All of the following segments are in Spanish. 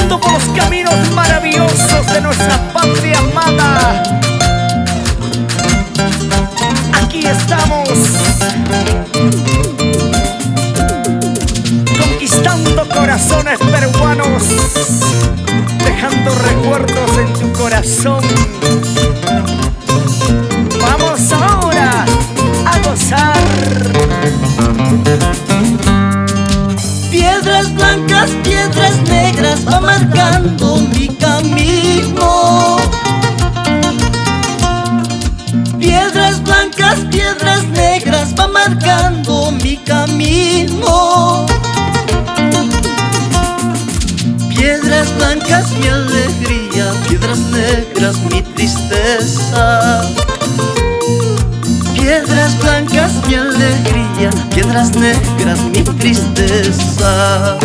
caminando por los caminos maravillosos de nuestra patria amada. Aquí estamos, conquistando corazones peruanos, dejando recuerdos en tu corazón. Vamos ahora a gozar. Piedras blancas, piedras negras, va marcando mi camino. Piedras blancas, piedras negras, va marcando mi camino. Piedras blancas mi alegría, piedras negras mi tristeza. Piedras blancas mi alegría, piedras negras mi tristeza.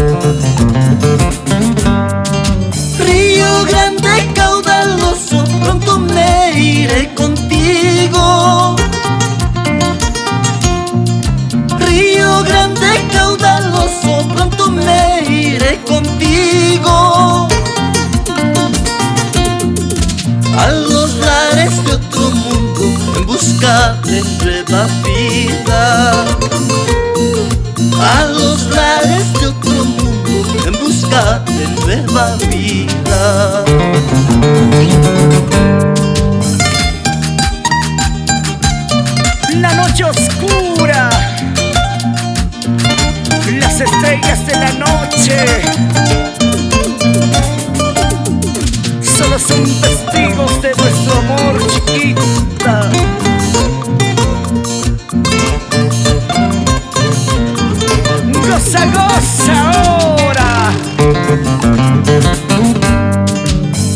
Río grande caudaloso, pronto me iré contigo. Río grande caudaloso, pronto me iré contigo. A los lares de otro mundo en busca de nueva vida. A los lares de otro mundo en busca de nueva vida. La noche oscura, las estrellas de la noche solo son testigos de nuestro amor, chiquita. Goza, goza ahora.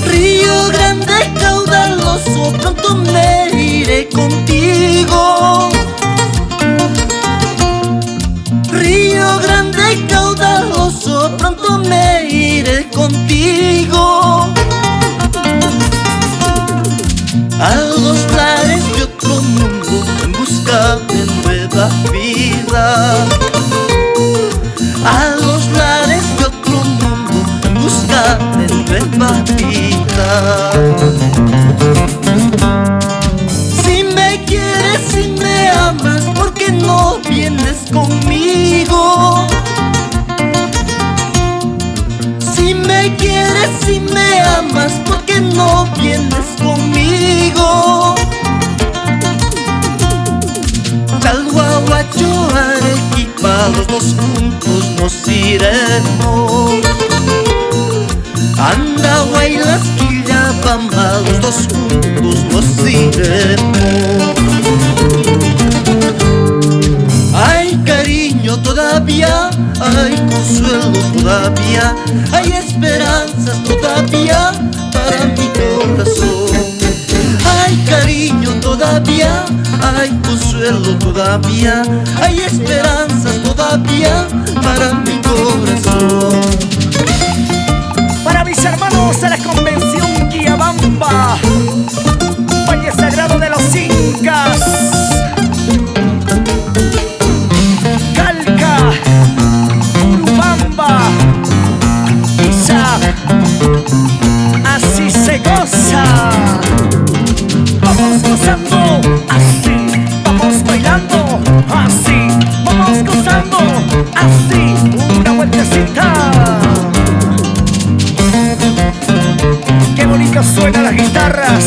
Río grande caudaloso, pronto me iré contigo. Río grande caudaloso, pronto me iré contigo. A los lares de otro mundo en busca de nueva vida. A los lares de otro mundo en busca de nueva vida. Si me quieres, si me amas, ¿por qué no vienes conmigo? Si me quieres, si me amas, ¿por qué no vienes conmigo? Talhuahuacho, Arequipa, los dos juntos nos iremos. Andahuaylas, Quillabamba, los dos juntos nos iremos. Hay cariño todavía, hay consuelo todavía, hay esperanzas todavía para mi corazón. Hay cariño todavía, hay consuelo todavía, hay esperanzas todavía para mi corazón. Para mis hermanos de la convención Quillabamba, Valle Sagrado de los Incas, Calca, Urubamba, Isaac, así se goza. Vamos gozando, así, vamos bailando, así, vamos gozando, así, una vueltecita. Qué bonito suenan las guitarras.